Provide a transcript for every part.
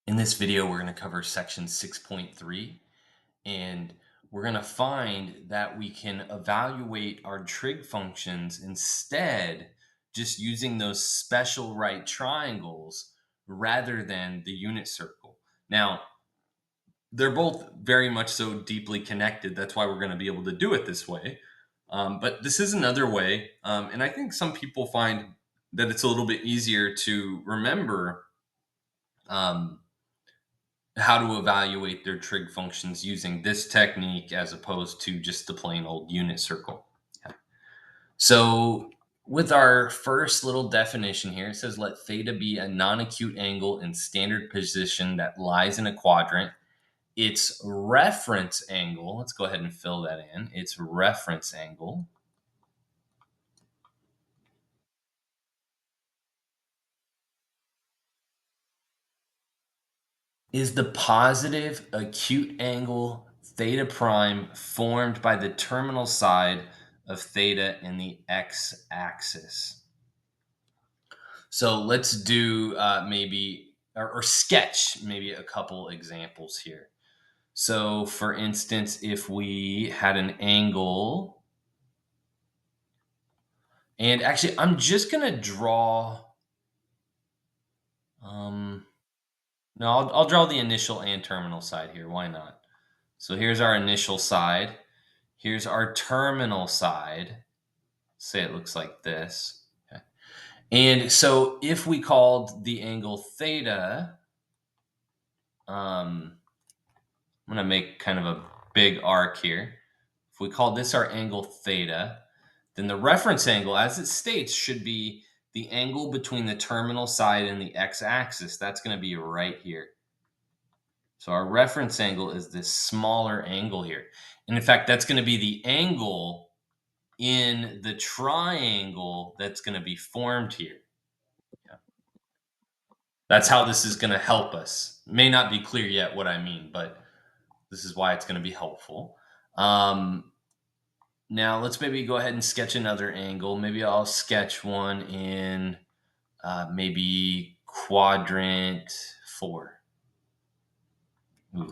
In this video, we're going to cover section 6.3, and we're going to find that we can evaluate our trig functions instead just using those special right triangles rather than the unit circle. Now, they're both very much so deeply connected. That's why we're going to be able to do it this way. But this is another way, and I think some people find that it's a little bit easier to remember um, how to evaluate their trig functions using this technique as opposed to just the plain old unit circle. So with our first little definition here, it says let theta be a non-acute angle in standard position that lies in a quadrant. Its reference angle, let's go ahead and fill that in. Its reference angle is the positive acute angle theta prime formed by the terminal side of theta in the x-axis. So let's do maybe, or sketch maybe a couple examples here. So for instance, if we had an angle, and actually I'm just going to draw, no, I'll draw the initial and terminal side here. Why not? So here's our initial side. Here's our terminal side. Say it looks like this. Okay. And so if we called the angle theta, I'm going to make kind of a big arc here. If we call this our angle theta, then the reference angle, as it states, should be the angle between the terminal side and the x-axis. That's going to be right here. So our reference angle is this smaller angle here. And in fact, that's going to be the angle in the triangle that's going to be formed here. Yeah. That's how this is going to help us. May not be clear yet what I mean, but this is why it's going to be helpful. Now let's maybe go ahead and sketch another angle. Maybe I'll sketch one in maybe quadrant 4. Ooh, let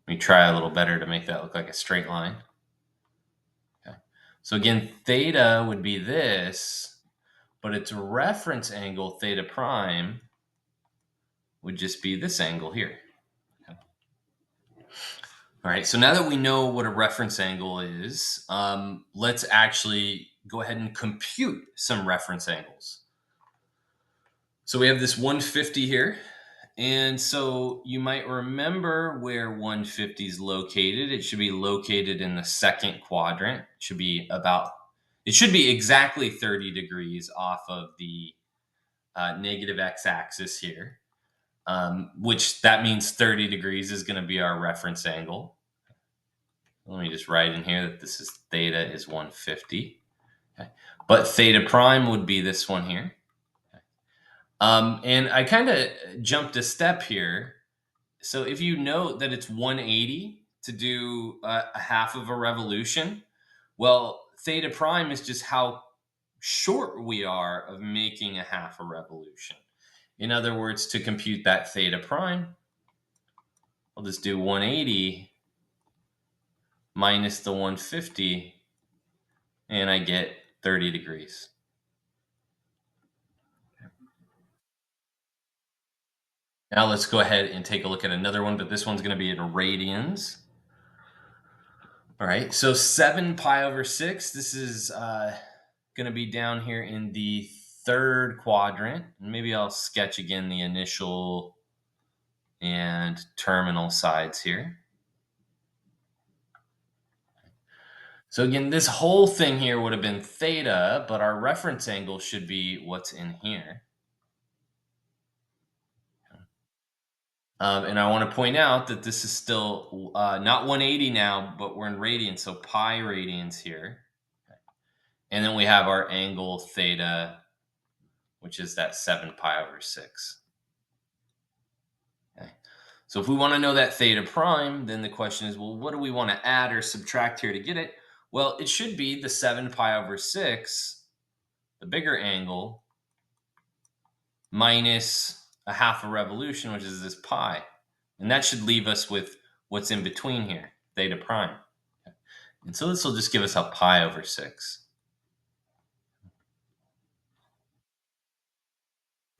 me try a little better to make that look like a straight line. Okay. So again, theta would be this, but its reference angle, theta prime, would just be this angle here. Okay. All right, so now that we know what a reference angle is, let's actually go ahead and compute some reference angles. So we have this 150 here. And so you might remember where 150 is located. It should be located in the second quadrant. It should be exactly 30 degrees off of the negative x-axis here, which that means 30 degrees is going to be our reference angle. Let me just write in here that this is theta is 150. Okay. But theta prime would be this one here. And I kind of jumped a step here. So if you note that it's 180 to do a half of a revolution, well, theta prime is just how short we are of making a half a revolution. In other words, to compute that theta prime, I'll just do 180 minus the 150, and I get 30 degrees. Now let's go ahead and take a look at another one, but this one's going to be in radians. All right, so 7 pi over 6, this is going to be down here in the third quadrant. Maybe I'll sketch again the initial and terminal sides here. So again, this whole thing here would have been theta, but our reference angle should be what's in here. And I want to point out that this is still not 180 now, but we're in radians, so pi radians here. And then we have our angle theta, which is that 7 pi over 6. Okay. So if we want to know that theta prime, then the question is, well, what do we want to add or subtract here to get it? Well, it should be the 7 pi over 6, the bigger angle, minus a half a revolution, which is this pi. And that should leave us with what's in between here, theta prime. And so this will just give us a pi over 6.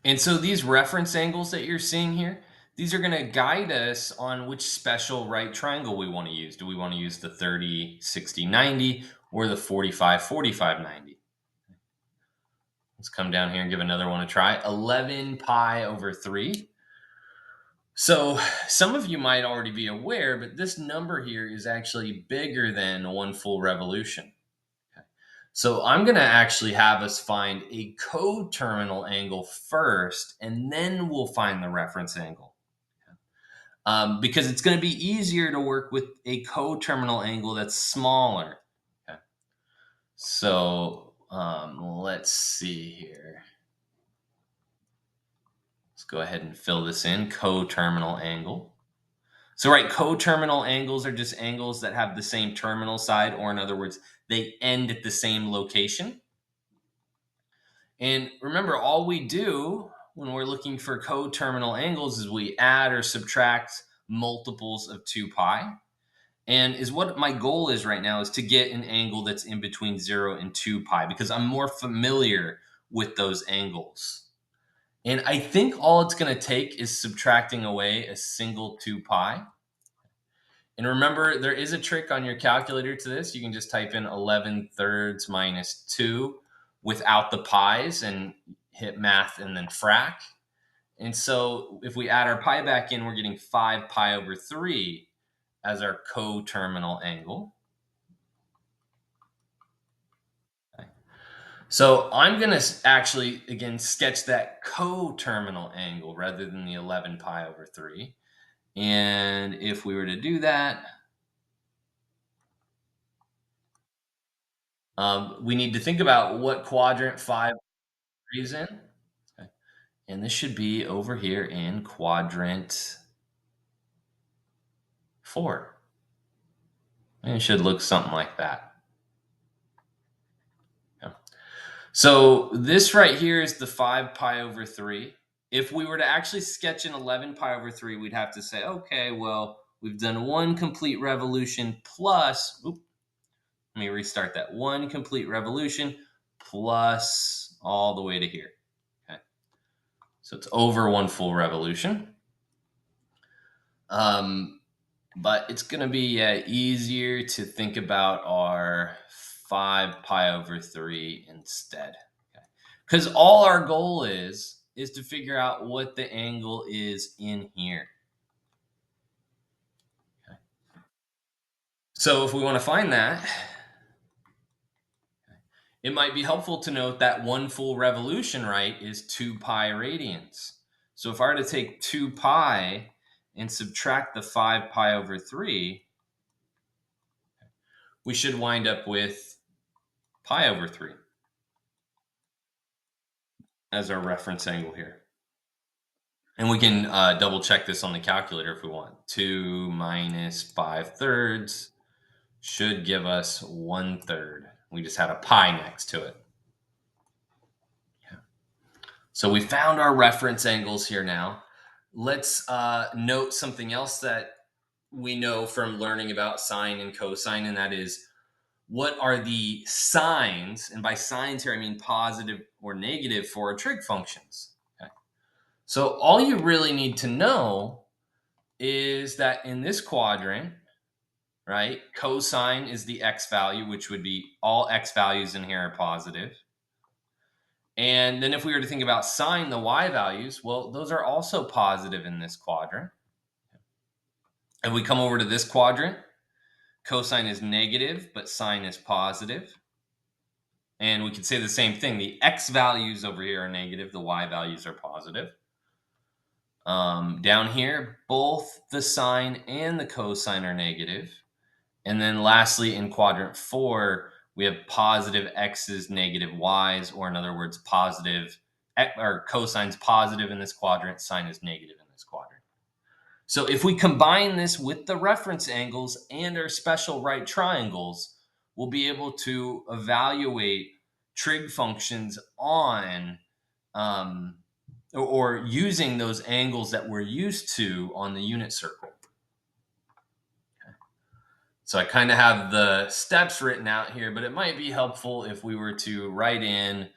And so these reference angles that you're seeing here, these are going to guide us on which special right triangle we want to use. Do we want to use the 30, 60, 90 or the 45, 45, 90? Let's come down here and give another one a try. 11 pi over 3. So some of you might already be aware, but this number here is actually bigger than one full revolution. Okay. So I'm going to actually have us find a coterminal angle first, and then we'll find the reference angle. Because it's going to be easier to work with a coterminal angle that's smaller. Okay. So let's see here. Let's go ahead and fill this in, coterminal angle. So, right, coterminal angles are just angles that have the same terminal side, or in other words, they end at the same location. And remember, all we do when we're looking for coterminal angles is we add or subtract multiples of 2 pi. And is what my goal is right now is to get an angle that's in between 0 and 2 pi because I'm more familiar with those angles. And I think all it's going to take is subtracting away a single 2 pi. And remember, there is a trick on your calculator to this. You can just type in 11 thirds minus 2 without the pi's and hit math and then frac. And so if we add our pi back in, we're getting 5 pi over 3 as our coterminal angle. Okay. So I'm going to actually, again, sketch that coterminal angle rather than the 11 pi over 3. And if we were to do that, we need to think about what quadrant 5 is in. Okay. And this should be over here in quadrant 4. And it should look something like that. Okay. So this right here is the 5 pi over 3. If we were to actually sketch an 11 pi over 3, we'd have to say, okay, well, we've done one complete revolution plus, let me restart that, one complete revolution plus all the way to here. Okay. So it's over one full revolution. But it's going to be easier to think about our 5 pi over 3 instead. Because all our goal is to figure out what the angle is in here. Okay. So if we want to find that, it might be helpful to note that one full revolution, right, is 2 pi radians. So if I were to take 2 pi and subtract the 5 pi over 3, we should wind up with pi over 3 as our reference angle here. And we can double check this on the calculator if we want. 2 minus 5 thirds should give us 1/3. We just had a pi next to it. Yeah. So we found our reference angles here now. Let's note something else that we know from learning about sine and cosine, and that is what are the signs, and by signs here I mean positive or negative for our trig functions. Okay. So all you really need to know is that in this quadrant, right, cosine is the x value, which would be all x values in here are positive. And then if we were to think about sine, the y values, well, those are also positive in this quadrant. If we come over to this quadrant, cosine is negative, but sine is positive. And we could say the same thing. The x values over here are negative, the y values are positive. Down here, both the sine and the cosine are negative. And then lastly, in quadrant 4, we have positive x's, negative y's, or in other words, positive or cosine's positive in this quadrant, sine is negative in this quadrant. So if we combine this with the reference angles and our special right triangles, we'll be able to evaluate trig functions on or using those angles that we're used to on the unit circle. So I kind of have the steps written out here, but it might be helpful if we were to write in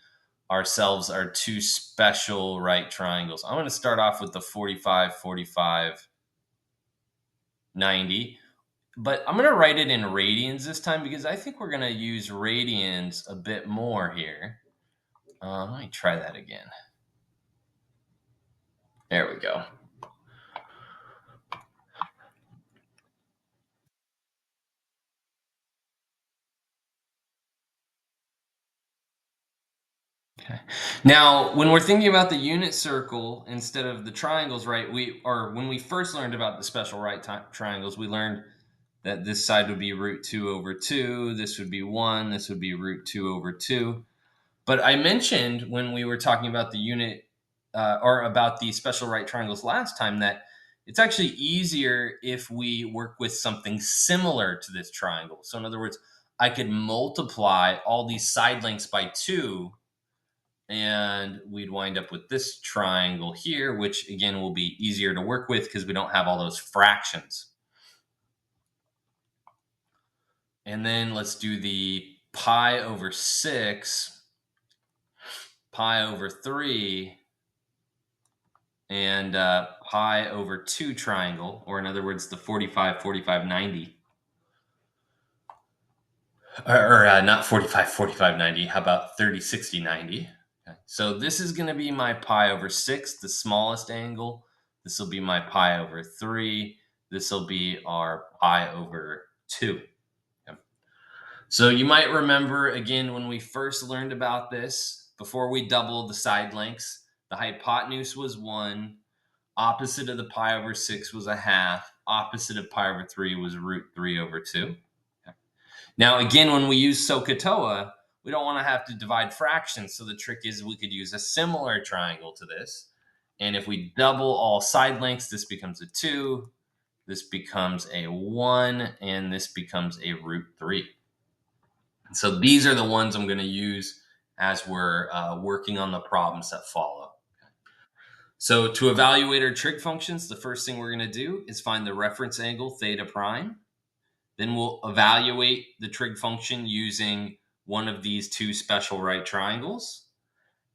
ourselves our two special right triangles. I'm going to start off with the 45, 45, 90, but I'm going to write it in radians this time because I think we're going to use radians a bit more here. Let me try that again. There we go. Okay. Now, when we're thinking about the unit circle instead of the triangles, right? When we first learned about the special right triangles, we learned that this side would be root 2 over 2, this would be 1, this would be root 2 over 2. But I mentioned when we were talking about the unit or about the special right triangles last time that it's actually easier if we work with something similar to this triangle. So in other words, I could multiply all these side lengths by 2 and we'd wind up with this triangle here, which again will be easier to work with because we don't have all those fractions. And then let's do the pi over 6, pi over 3, and pi over 2 triangle, or in other words, the 45, 45, 90. Or not 45, 45, 90. How about 30, 60, 90? Okay. So this is going to be my pi over 6, the smallest angle. This will be my pi over 3. This will be our pi over 2. Okay. So you might remember, again, when we first learned about this, before we doubled the side lengths, the hypotenuse was 1. Opposite of the pi over 6 was a half. Opposite of pi over 3 was root 3 over 2. Okay. Now, again, when we use SOHCAHTOA, we don't want to have to divide fractions. So the trick is we could use a similar triangle to this. And if we double all side lengths, this becomes a 2, this becomes a 1, and this becomes a root 3. And so these are the ones I'm going to use as we're working on the problems that follow. So to evaluate our trig functions, the first thing we're going to do is find the reference angle theta prime. Then we'll evaluate the trig function using one of these two special right triangles.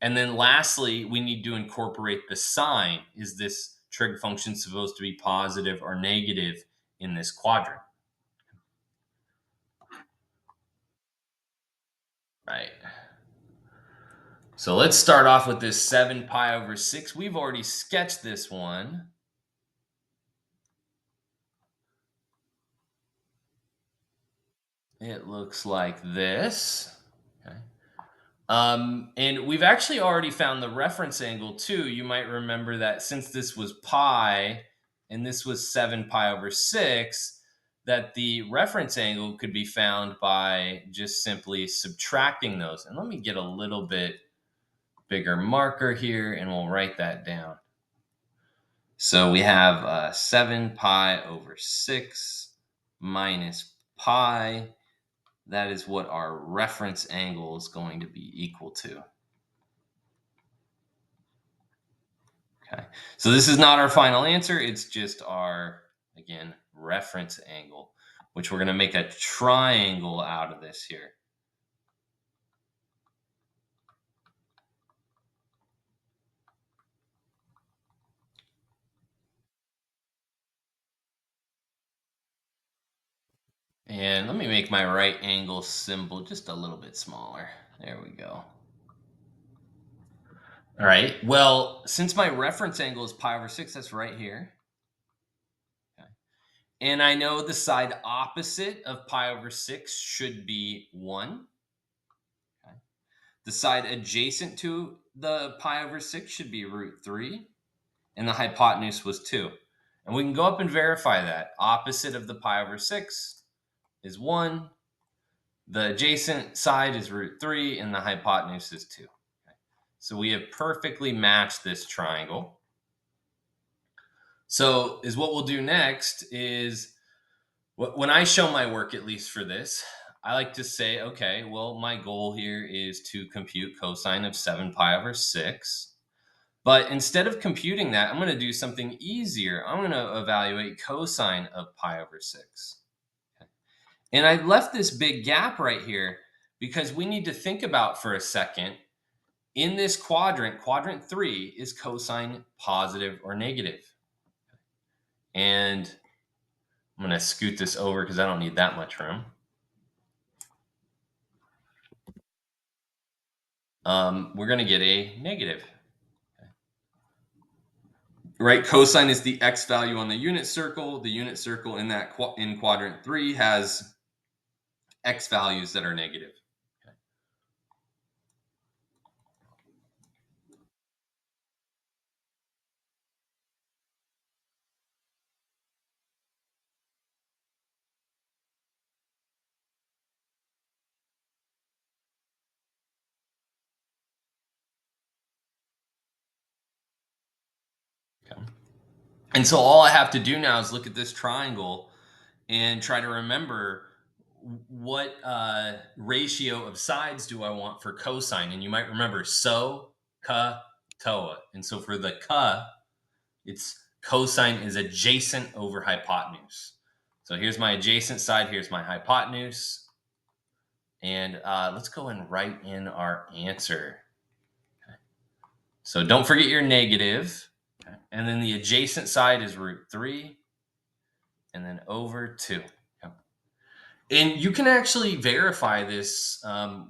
And then lastly, we need to incorporate the sign. Is this trig function supposed to be positive or negative in this quadrant? Right. So let's start off with this 7 pi over 6. We've already sketched this one. It looks like this. Okay. And we've actually already found the reference angle too. You might remember that since this was pi and this was 7 pi over 6, that the reference angle could be found by just simply subtracting those. And let me get a little bit bigger marker here and we'll write that down. So we have 7 pi over 6 minus pi. That is what our reference angle is going to be equal to. Okay, so this is not our final answer. It's just our, again, reference angle, which we're going to make a triangle out of this here. And let me make my right angle symbol just a little bit smaller. There we go. All right. Well, since my reference angle is pi over 6, that's right here. Okay. And I know the side opposite of pi over 6 should be 1. Okay. The side adjacent to the pi over 6 should be root 3. And the hypotenuse was 2. And we can go up and verify that. Opposite of the pi over 6 is 1. The adjacent side is root 3, and the hypotenuse is 2. Okay. So we have perfectly matched this triangle. So is what we'll do next is, when I show my work, at least for this, I like to say, okay, well, my goal here is to compute cosine of 7 pi over 6. But instead of computing that, I'm going to do something easier. I'm going to evaluate cosine of pi over 6. And I left this big gap right here because we need to think about for a second. In this quadrant, quadrant 3 is cosine positive or negative. And I'm going to scoot this over because I don't need that much room. We're going to get a negative. Right, cosine is the x value on the unit circle. The unit circle in that in quadrant 3 has x values that are negative. Okay. And so all I have to do now is look at this triangle and try to remember what ratio of sides do I want for cosine. And you might remember so, ca, toa. And so for the ca, it's cosine is adjacent over hypotenuse. So here's my adjacent side, here's my hypotenuse. And let's go and write in our answer. Okay. So don't forget your negative. Okay. And then the adjacent side is root 3. And then over 2. Okay. And you can actually verify this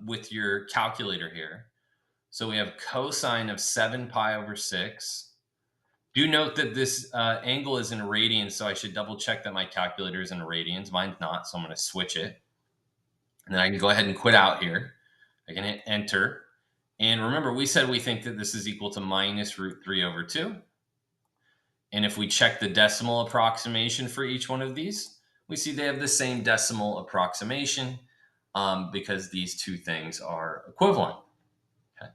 with your calculator here. So we have cosine of 7 pi over 6. Do note that this angle is in radians, so I should double check that my calculator is in radians. Mine's not, so I'm going to switch it. And then I can go ahead and quit out here. I can hit enter. And remember, we said we think that this is equal to minus root 3 over 2. And if we check the decimal approximation for each one of these, we see they have the same decimal approximation because these two things are equivalent. Okay.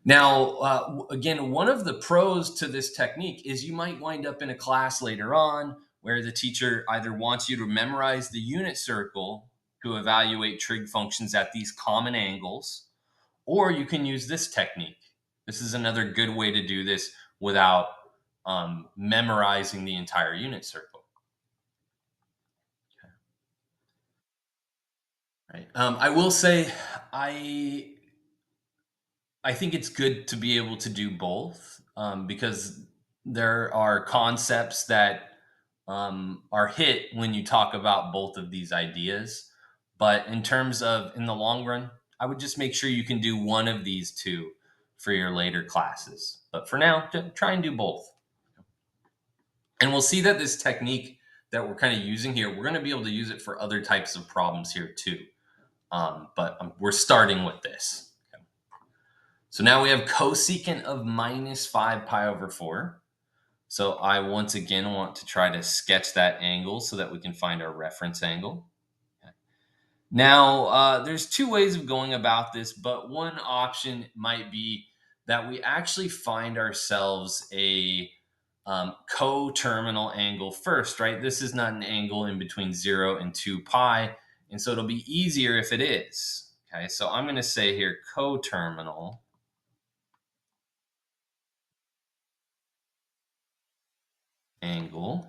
Now, again, one of the pros to this technique is you might wind up in a class later on where the teacher either wants you to memorize the unit circle to evaluate trig functions at these common angles, or you can use this technique. This is another good way to do this without memorizing the entire unit circle. Right. I will say I think it's good to be able to do both because there are concepts that are hit when you talk about both of these ideas. But in terms of in the long run, I would just make sure you can do one of these two for your later classes. But for now, try and do both. And we'll see that this technique that we're kind of using here, we're going to be able to use it for other types of problems here too. But we're starting with this. Okay. So now we have cosecant of minus 5 pi over 4. So I once again want to try to sketch that angle so that we can find our reference angle. Okay. Now, there's two ways of going about this, but one option might be that we actually find ourselves a co-terminal angle first, right? This is not an angle in between 0 and 2 pi, and so it'll be easier if it is. Okay, so I'm going to say here co-terminal angle.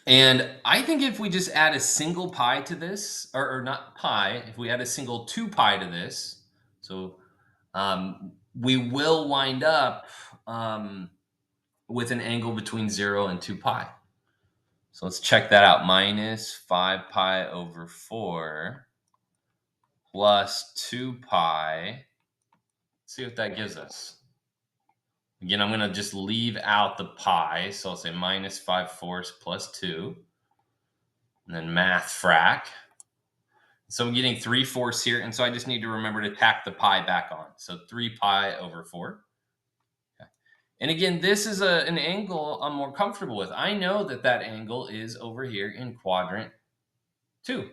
And I think if we just add a single pi to this, or not pi, if we add a single 2 pi to this, so we will wind up with an angle between 0 and 2 pi. So let's check that out. Minus 5 pi over 4 plus 2 pi. Let's see what that gives us. Again, I'm going to just leave out the pi. So I'll say minus 5/4 plus 2. And then math frac. So I'm getting 3/4 here. And so I just need to remember to tack the pi back on. So 3 pi over 4. Okay. And again, this is an angle I'm more comfortable with. I know that that angle is over here in quadrant 2.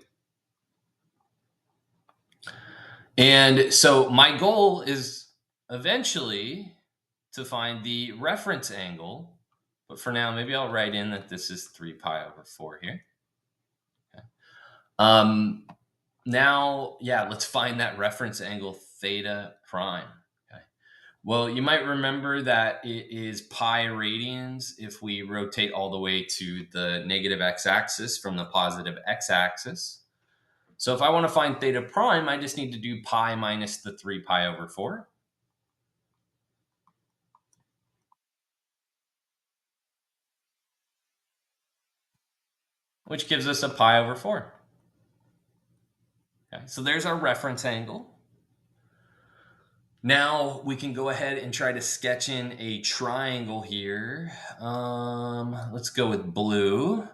And so my goal is eventually to find the reference angle. But for now, maybe I'll write in that this is 3 pi over 4 here. Okay. Now, yeah, let's find that reference angle theta prime? Okay. Well, you might remember that it is pi radians if we rotate all the way to the negative x-axis from the positive x-axis. So if I want to find theta prime, I just need to do pi minus the 3 pi over 4, which gives us a pi over 4. Okay, so there's our reference angle. Now we can go ahead and try to sketch in a triangle here. Let's go with blue.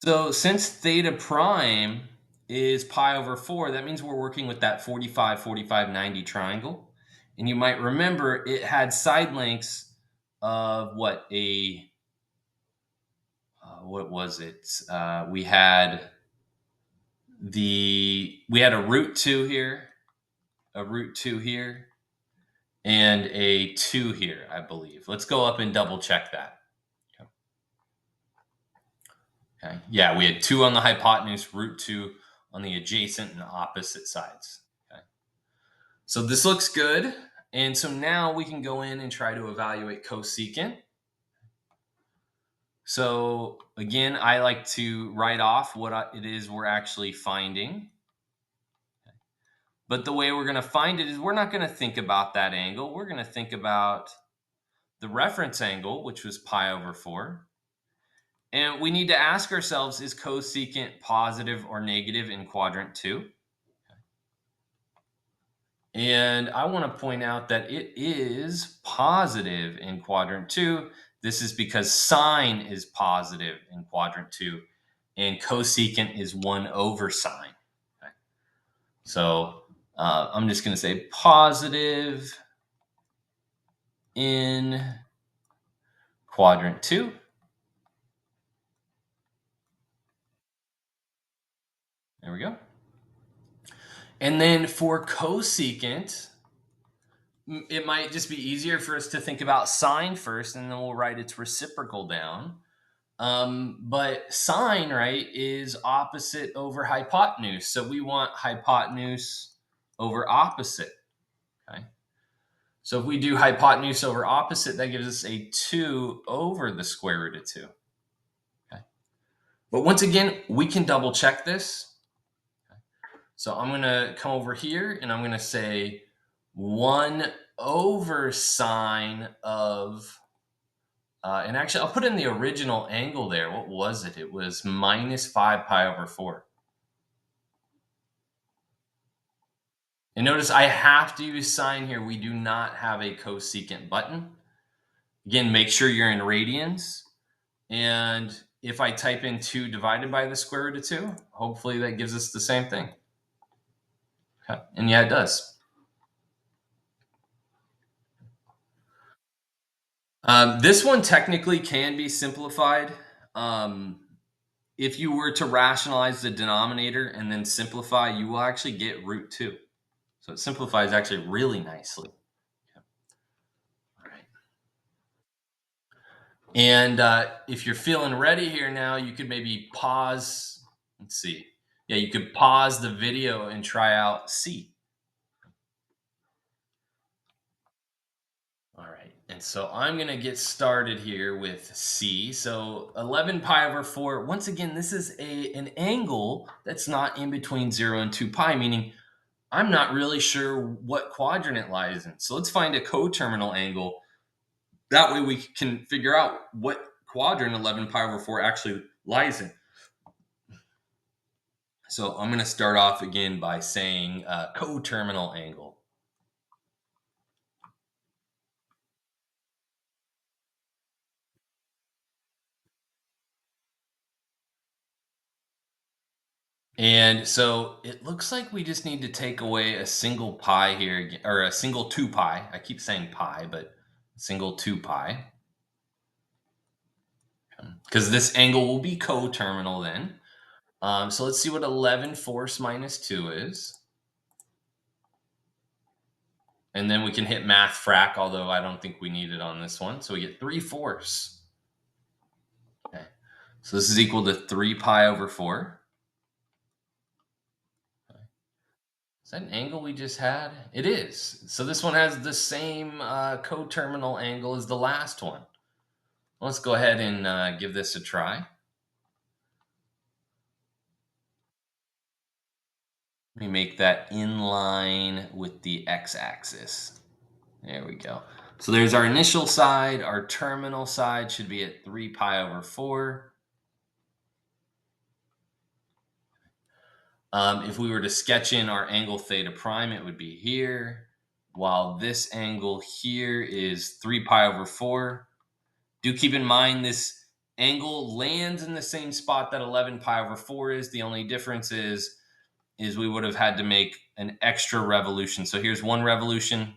So since theta prime is pi over 4, that means we're working with that 45, 45, 90 triangle. And you might remember it had side lengths of what was it? We had a root 2 here, a root 2 here, and a 2 here, I believe. Let's go up and double check that. Okay. Yeah, we had 2 on the hypotenuse, root 2 on the adjacent and opposite sides. Okay. So this looks good. And so now we can go in and try to evaluate cosecant. So again, I like to write off what it is we're actually finding. But the way we're going to find it is we're not going to think about that angle. We're going to think about the reference angle, which was pi over 4. And we need to ask ourselves, is cosecant positive or negative in quadrant 2? And I want to point out that it is positive in quadrant 2. This is because sine is positive in quadrant 2, and cosecant is 1 over sine. Okay. So I'm just going to say positive in quadrant 2. There we go. And then for cosecant, it might just be easier for us to think about sine first, and then we'll write its reciprocal down. But sine, right, is opposite over hypotenuse. So we want hypotenuse over opposite. Okay. So if we do hypotenuse over opposite, that gives us a 2 over the square root of 2. Okay. But once again, we can double check this. Okay. So I'm going to come over here and I'm going to say 1 over sine of and actually, I'll put in the original angle there. What was it? It was minus 5 pi over 4. And notice I have to use sine here. We do not have a cosecant button. Again, make sure you're in radians. And if I type in 2 divided by the square root of 2, hopefully that gives us the same thing. Okay. And yeah, it does. This one technically can be simplified. If you were to rationalize the denominator and then simplify, you will actually get root 2. So it simplifies actually really nicely. Okay. All right. And if you're feeling ready here now, you could maybe pause. Let's see. Yeah, you could pause the video and try out C. All right. And so I'm going to get started here with C. So 11 pi over 4. Once again, this is an angle that's not in between 0 and 2 pi, meaning I'm not really sure what quadrant it lies in. So let's find a coterminal angle. That way we can figure out what quadrant 11 pi over 4 actually lies in. So I'm going to start off again by saying coterminal angle. And so it looks like we just need to take away a single pi here, or a single 2 pi. I keep saying pi, but single 2 pi. Because this angle will be coterminal then. So let's see what 11 fourths minus 2 is. And then we can hit math frac, although I don't think we need it on this one. So we get 3 fourths. So this is equal to 3 pi over 4. Is that an angle we just had? It is. So this one has the same coterminal angle as the last one. Let's go ahead and give this a try. Let me make that in line with the x-axis. There we go. So there's our initial side. Our terminal side should be at 3 pi over 4. If we were to sketch in our angle theta prime, it would be here, while this angle here is 3 pi over 4. Do keep in mind this angle lands in the same spot that 11 pi over 4 is. The only difference is we would have had to make an extra revolution. So here's one revolution. Let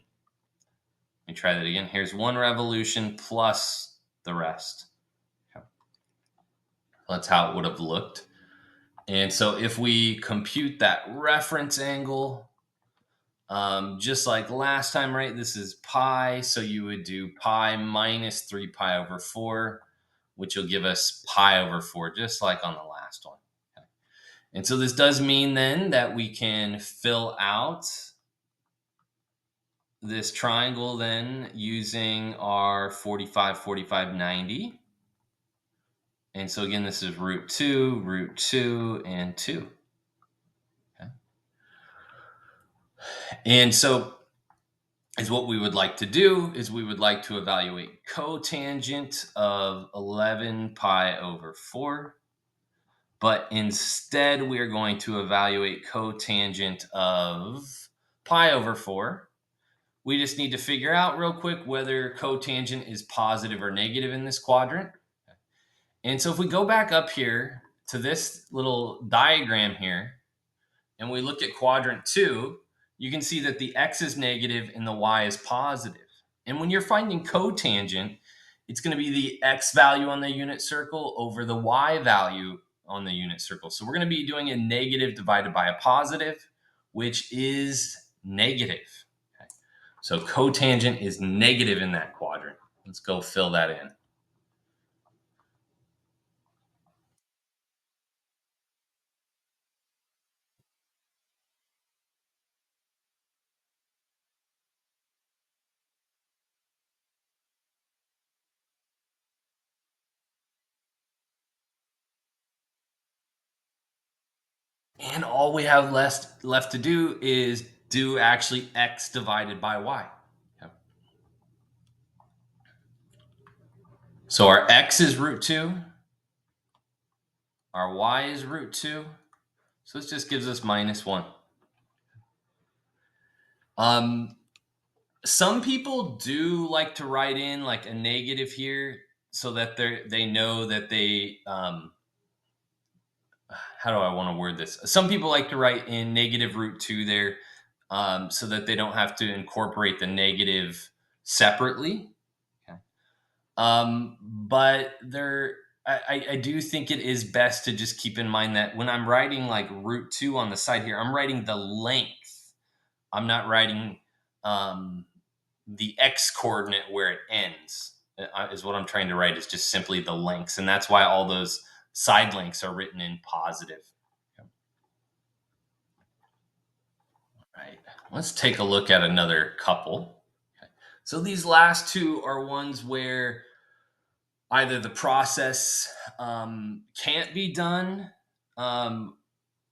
me try that again. Here's one revolution plus the rest. That's how it would have looked. And so if we compute that reference angle, just like last time, right? This is pi. So you would do pi minus 3 pi over 4, which will give us pi over 4, just like on the last one. Okay. And so this does mean then that we can fill out this triangle then using our 45, 45, 90. And so again, this is root 2, and 2. Okay. And so is what we would like to do is we would like to evaluate cotangent of 11 pi over 4. But instead, we are going to evaluate cotangent of pi over 4. We just need to figure out real quick whether cotangent is positive or negative in this quadrant. And so if we go back up here to this little diagram here, and we look at quadrant 2, you can see that the x is negative and the y is positive. And when you're finding cotangent, it's going to be the x value on the unit circle over the y value on the unit circle. So we're going to be doing a negative divided by a positive, which is negative. Okay. So cotangent is negative in that quadrant. Let's go fill that in. And all we have left to do is do actually x divided by y. Okay. So our x is root 2. Our y is root 2. So this just gives us minus 1. Um, some people do like to write in like a negative here so that they know that they how do I want to word this? Some people like to write in negative root 2 there so that they don't have to incorporate the negative separately. Okay. But I do think it is best to just keep in mind that when I'm writing like root 2 on the side here, I'm writing the length. I'm not writing the x coordinate where it ends, is what I'm trying to write, is just simply the lengths. And that's why all those side lengths are written in positive. Okay. All right. Let's take a look at another couple. Okay. So these last two are ones where either the process can't be done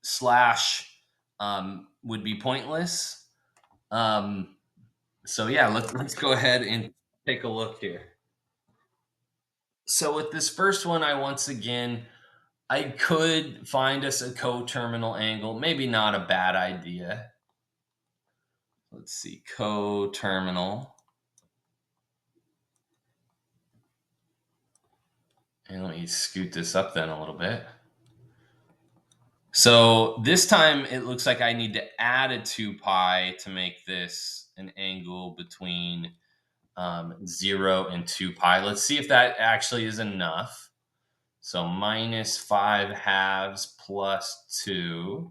slash would be pointless. So yeah, let's go ahead and take a look here. So with this first one, once again, I could find us a coterminal angle. Maybe not a bad idea. Let's see, coterminal. And let me scoot this up then a little bit. So this time it looks like I need to add a 2 pi to make this an angle between 0 and 2 pi. Let's see if that actually is enough. So minus 5 halves plus 2.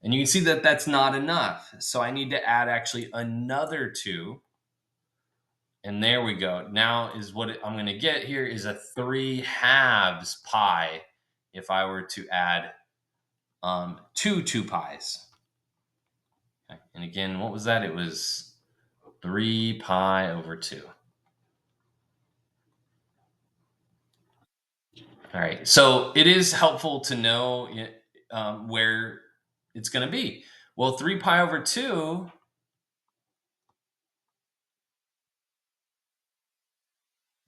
And you can see that that's not enough. So I need to add actually another 2. And there we go. Now is what I'm going to get here is a 3/2 pi if I were to add two pi's. Okay. And again, what was that? It was 3 pi over 2. All right. So it is helpful to know where it's going to be. Well, 3 pi over 2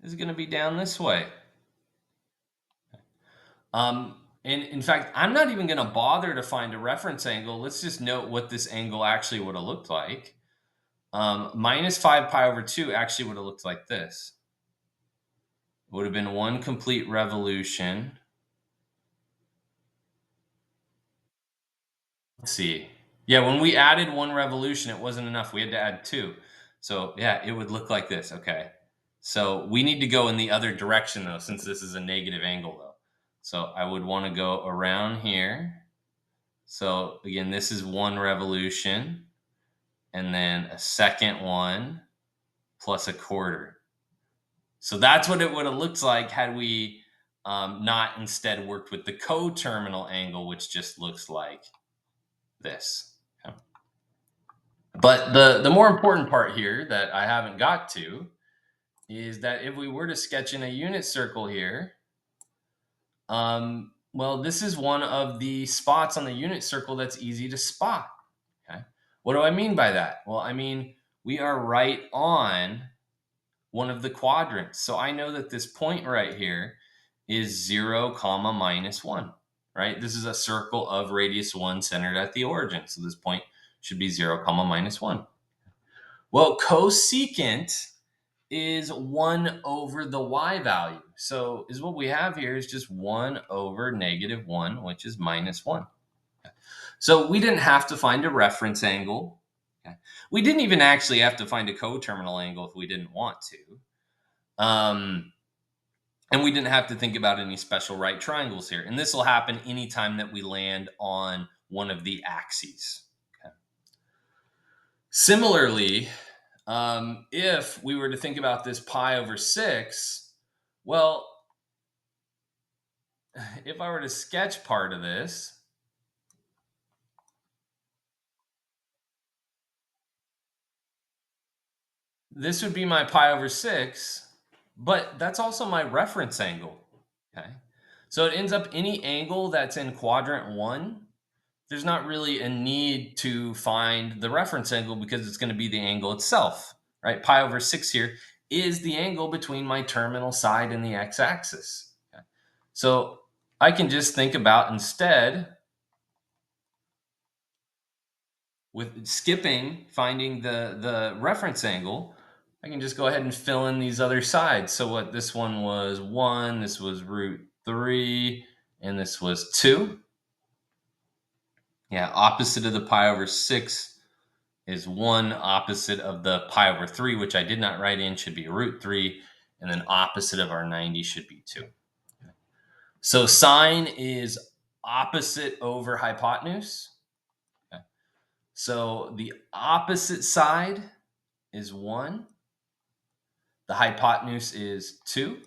is going to be down this way. And in fact, I'm not even going to bother to find a reference angle. Let's just note what this angle actually would have looked like. Minus 5 pi over 2 actually would have looked like this. It would have been one complete revolution. Let's see. Yeah, when we added one revolution, it wasn't enough. We had to add two. So yeah, it would look like this. Okay. So we need to go in the other direction though, since this is a negative angle though. So I would want to go around here. So again, this is one revolution and then a second one plus a quarter. So that's what it would have looked like had we not instead worked with the coterminal angle, which just looks like this. Okay. But the more important part here that I haven't got to is that if we were to sketch in a unit circle here, well, this is one of the spots on the unit circle that's easy to spot. Okay. What do I mean by that? Well, I mean, we are right on one of the quadrants. So I know that this point right here is 0, comma minus 1, right? This is a circle of radius 1 centered at the origin. So this point should be 0, comma minus 1. Well, cosecant is 1 over the y value. So is what we have here is just 1 over negative 1, which is minus 1. So we didn't have to find a reference angle. Okay. We didn't even actually have to find a coterminal angle if we didn't want to. And we didn't have to think about any special right triangles here. And this will happen anytime that we land on one of the axes. Okay. Similarly, if we were to think about this pi over 6, well, if I were to sketch part of this, this would be my pi over 6, but that's also my reference angle. Okay. So it ends up any angle that's in quadrant 1, there's not really a need to find the reference angle because it's going to be the angle itself, right? Pi over 6 here is the angle between my terminal side and the x-axis. Okay. So I can just think about instead with skipping finding the reference angle, I can just go ahead and fill in these other sides. So what this one was 1, this was root 3, and this was 2. Yeah, opposite of the pi over 6 is 1, opposite of the pi over 3, which I did not write in, should be root 3, and then opposite of our 90 should be 2. So sine is opposite over hypotenuse. Okay. So the opposite side is 1, the hypotenuse is 2,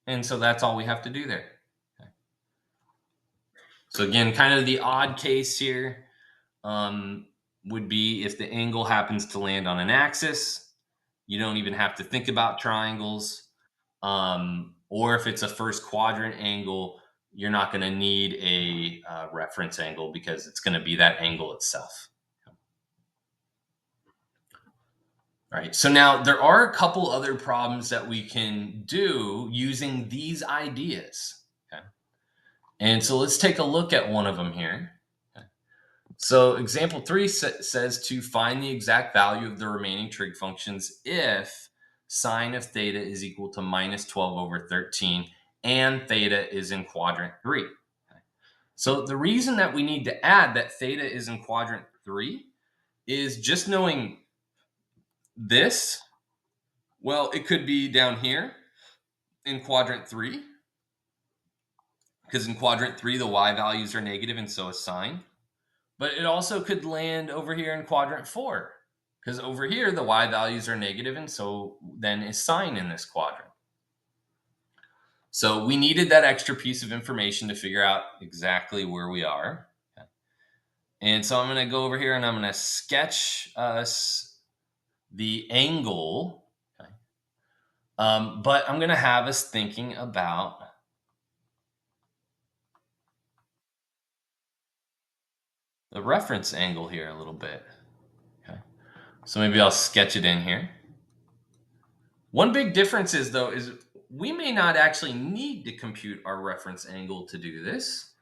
and so that's all we have to do there. Okay. So again, kind of the odd case here would be if the angle happens to land on an axis. You don't even have to think about triangles. Or if it's a first quadrant angle, you're not going to need a reference angle because it's going to be that angle itself. All right. So now there are a couple other problems that we can do using these ideas. Okay. And so let's take a look at one of them here. Okay. So example 3 says to find the exact value of the remaining trig functions if sine of theta is equal to minus 12 over 13 and theta is in quadrant 3. Okay. So the reason that we need to add that theta is in quadrant 3 is just knowing this, well, it could be down here in quadrant 3 because in quadrant 3 the y values are negative and so is sine. But it also could land over here in quadrant 4 because over here the y values are negative, and so then is sine in this quadrant. So we needed that extra piece of information to figure out exactly where we are. Okay. And so I'm going to go over here and I'm going to sketch us the angle. Okay. But I'm going to have us thinking about the reference angle here a little bit. Okay. So maybe I'll sketch it in here. One big difference is though, is we may not actually need to compute our reference angle to do this.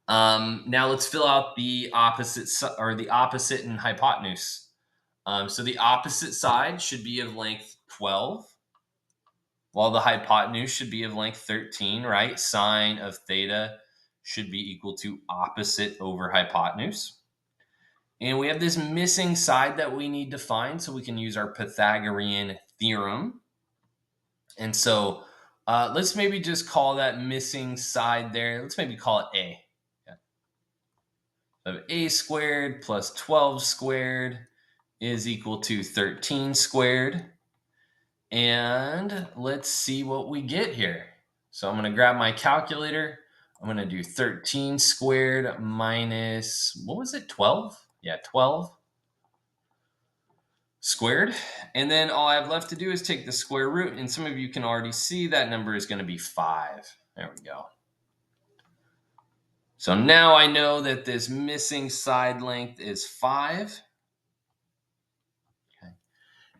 Now let's fill out the opposite or the opposite and hypotenuse. So the opposite side should be of length 12, while the hypotenuse should be of length 13, right? Sine of theta should be equal to opposite over hypotenuse. And we have this missing side that we need to find, so we can use our Pythagorean theorem. And so let's maybe just call that missing side there. Let's maybe call it A. Okay. So A squared plus 12 squared is equal to 13 squared. And let's see what we get here. So I'm going to grab my calculator. I'm going to do 13 squared minus, what was it, 12? Yeah, 12 squared. And then all I have left to do is take the square root. And some of you can already see that number is going to be 5. There we go. So now I know that this missing side length is 5. Okay.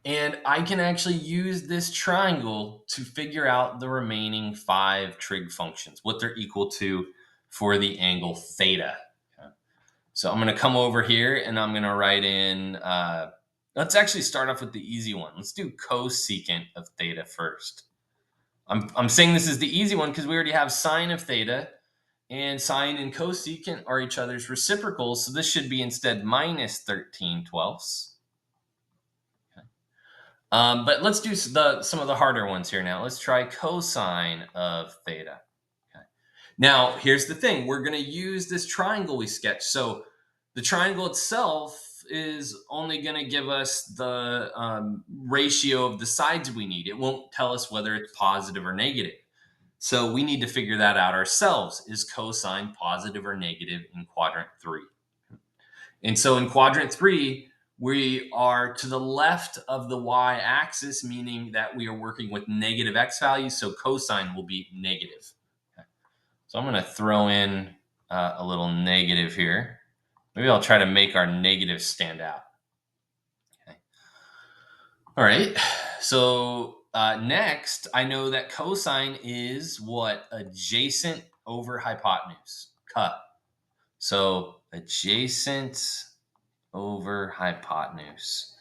And I can actually use this triangle to figure out the remaining 5 trig functions, what they're equal to for the angle theta. Okay. So I'm going to come over here and I'm going to write in, let's actually start off with the easy one. Let's do cosecant of theta first. I'm saying this is the easy one because we already have sine of theta, and sine and cosecant are each other's reciprocals. So this should be instead minus 13/12. But let's do some of the harder ones here now. Let's try cosine of theta. Okay. Now, here's the thing. We're going to use this triangle we sketched. So the triangle itself is only going to give us the ratio of the sides we need. It won't tell us whether it's positive or negative. So we need to figure that out ourselves. Is cosine positive or negative in quadrant 3? And so in quadrant 3, we are to the left of the y-axis, meaning that we are working with negative x values, so cosine will be negative. Okay. So I'm going to throw in a little negative here. Maybe I'll try to make our negative stand out. Okay. All right, so next, I know that cosine is what? Adjacent over hypotenuse, cut. So adjacent over hypotenuse.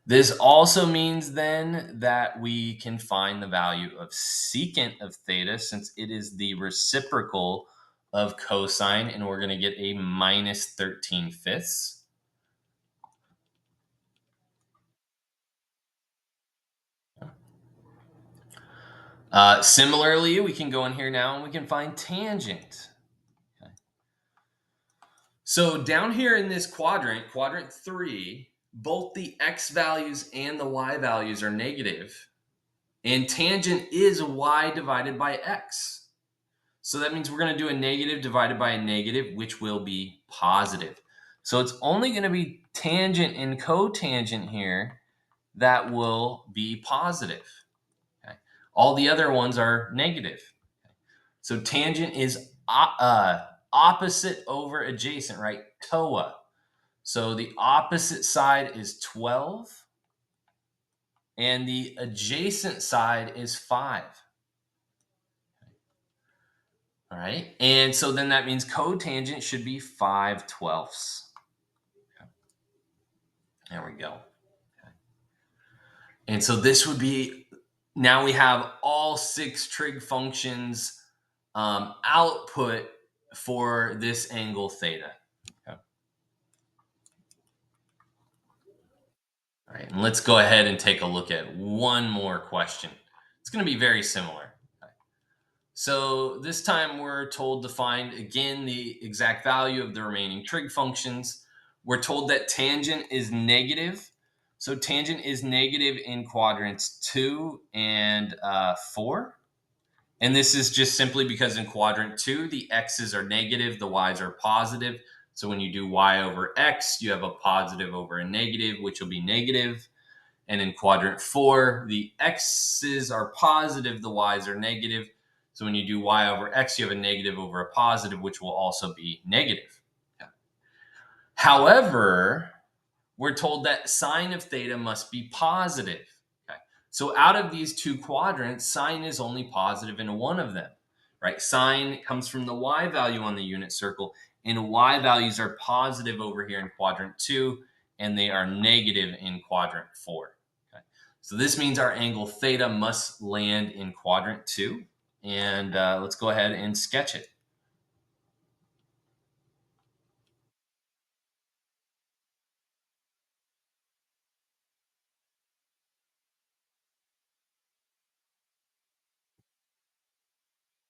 This also means then that we can find the value of secant of theta, since it is the reciprocal of cosine, and we're going to get a minus 13/5. Similarly, we can go in here now and we can find tangent. Okay. So down here in this quadrant, quadrant 3, both the x values and the y values are negative, and tangent is y divided by x. So that means we're going to do a negative divided by a negative, which will be positive. So it's only going to be tangent and cotangent here that will be positive. Okay. All the other ones are negative. Okay. So tangent is opposite over adjacent, right? TOA. So the opposite side is 12, and the adjacent side is 5. All right. And so then that means cotangent should be 5/12. Okay. There we go. Okay. And so this would be, now we have all 6 trig functions output for this angle theta. Okay. All right. And let's go ahead and take a look at one more question. It's going to be very similar. Okay. So this time we're told to find, again, the exact value of the remaining trig functions. We're told that tangent is negative, So tangent is negative in quadrants 2 and 4. And this is just simply because in quadrant 2, the x's are negative, the y's are positive. So when you do y over x, you have a positive over a negative, which will be negative. And in quadrant 4, the x's are positive, the y's are negative. So when you do y over x, you have a negative over a positive, which will also be negative. However, we're told that sine of theta must be positive. Okay. So out of these two quadrants, sine is only positive in one of them, right? Sine comes from the y value on the unit circle, and y values are positive over here in quadrant 2, and they are negative in quadrant 4. Okay. So this means our angle theta must land in quadrant 2, and let's go ahead and sketch it.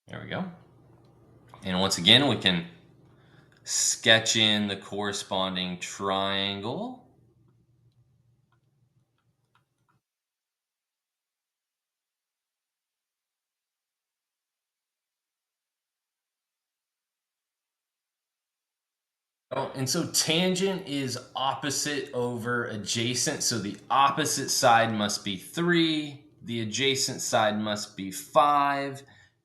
There we go. And once again, we can sketch in the corresponding triangle. Oh, and so tangent is opposite over adjacent. So the opposite side must be 3. The adjacent side must be 5.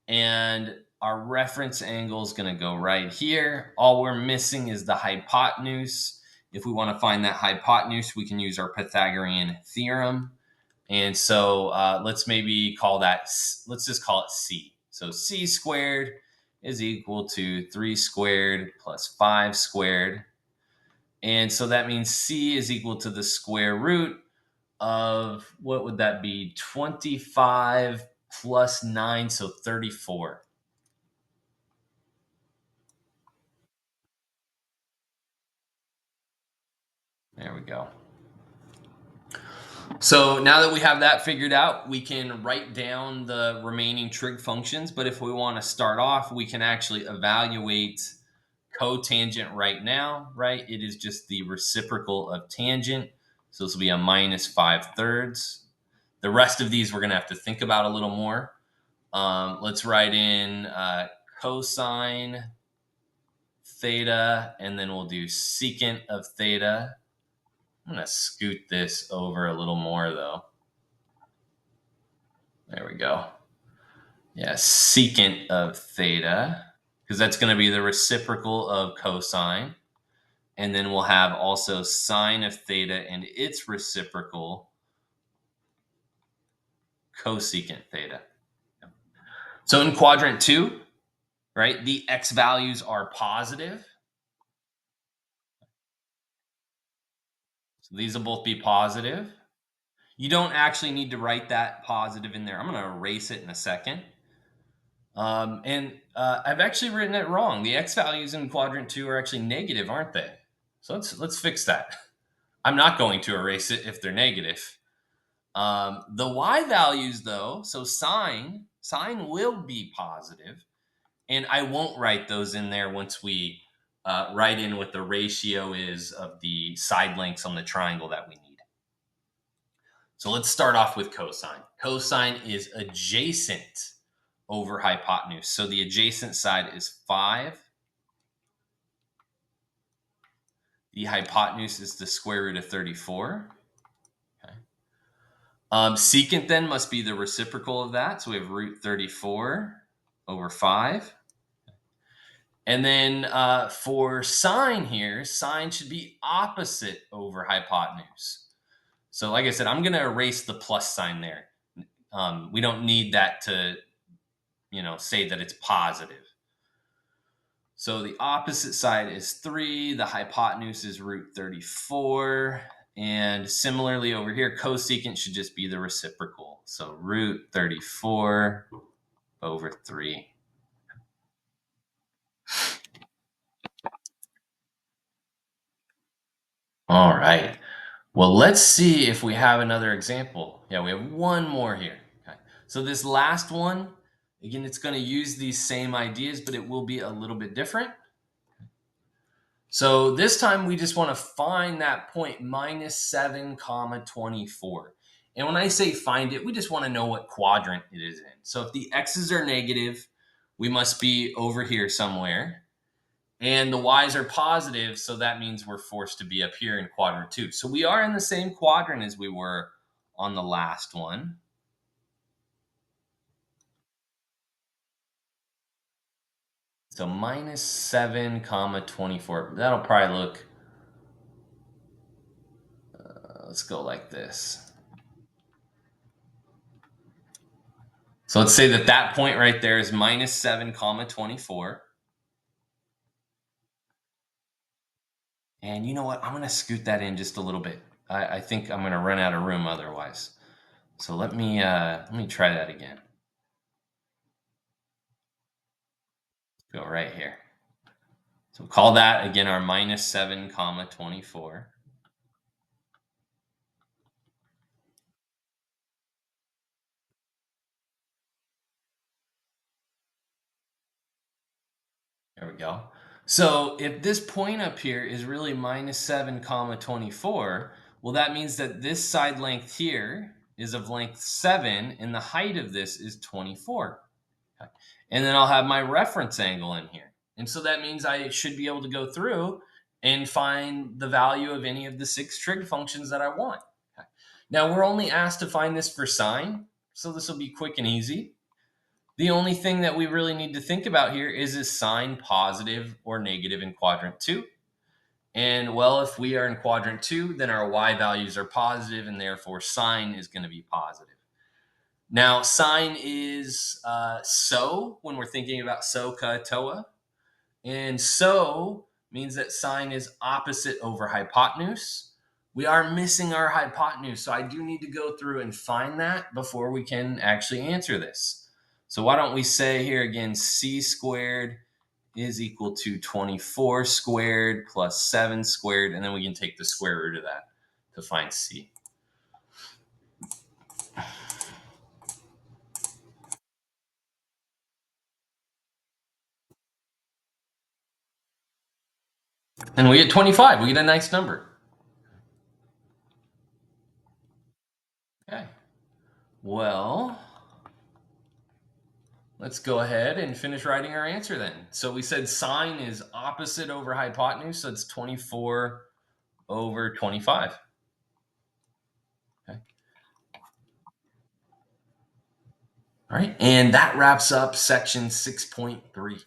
And our reference angle is going to go right here. All we're missing is the hypotenuse. If we want to find that hypotenuse, we can use our Pythagorean theorem. And so let's maybe call that, let's just call it C. So C squared is equal to 3 squared plus 5 squared. And so that means C is equal to the square root of, what would that be? 25 plus 9, so 34. There we go. So now that we have that figured out, we can write down the remaining trig functions. But if we want to start off, we can actually evaluate cotangent right now, right? It is just the reciprocal of tangent. So this will be a minus 5/3. The rest of these we're going to have to think about a little more. Let's write in cosine theta, and then we'll do secant of theta. I'm going to scoot this over a little more, though. There we go. Yeah, secant of theta, because that's going to be the reciprocal of cosine. And then we'll have also sine of theta and its reciprocal, cosecant theta. So in quadrant 2, right, the x values are positive. So these will both be positive. You don't actually need to write that positive in there. I'm going to erase it in a second. And I've actually written it wrong. The x values in quadrant 2 are actually negative, aren't they? So let's fix that. I'm not going to erase it if they're negative. The y values, though, so sine will be positive, and I won't write those in there once we write in what the ratio is of the side lengths on the triangle that we need. So let's start off with cosine. Cosine is adjacent over hypotenuse. So the adjacent side is 5. The hypotenuse is the square root of 34. Okay. Secant then must be the reciprocal of that. So we have root 34 over 5. And then for sine here, sine should be opposite over hypotenuse. So like I said, I'm going to erase the plus sign there. We don't need that to, say that it's positive. So the opposite side is 3. The hypotenuse is root 34. And similarly over here, cosecant should just be the reciprocal. So root 34 over 3. All right. Well, let's see if we have another example. Yeah, we have one more here. Okay. So this last one, again, it's going to use these same ideas, but it will be a little bit different. So this time we just want to find that point minus 7 comma 24. And when I say find it, we just want to know what quadrant it is in. So if the x's are negative, we must be over here somewhere. And the y's are positive, so that means we're forced to be up here in quadrant 2. So we are in the same quadrant as we were on the last one. So minus 7 comma 24. That'll probably look, let's go like this. So let's say that that point right there is minus 7 comma 24. And you know what? I'm going to scoot that in just a little bit. I think I'm going to run out of room otherwise. So let me try that again. Go right here. So call that again our minus 7 comma 24. There we go. So if this point up here is really minus 7 comma 24, well, that means that this side length here is of length 7, and the height of this is 24. Okay. And then I'll have my reference angle in here. And so that means I should be able to go through and find the value of any of the 6 trig functions that I want. Okay. Now, we're only asked to find this for sine, so this will be quick and easy. The only thing that we really need to think about here is sine positive or negative in quadrant 2? And well, if we are in quadrant 2, then our y values are positive, and therefore sine is going to be positive. Now, sine is so when we're thinking about SOHCAHTOA, TOA. And so means that sine is opposite over hypotenuse. We are missing our hypotenuse, so I do need to go through and find that before we can actually answer this. So why don't we say here again, c squared is equal to 24 squared plus 7 squared, and then we can take the square root of that to find c. And we get 25. We get a nice number. Okay. Well, let's go ahead and finish writing our answer then. So we said sine is opposite over hypotenuse, so it's 24 over 25. Okay. All right. And that wraps up section 6.3.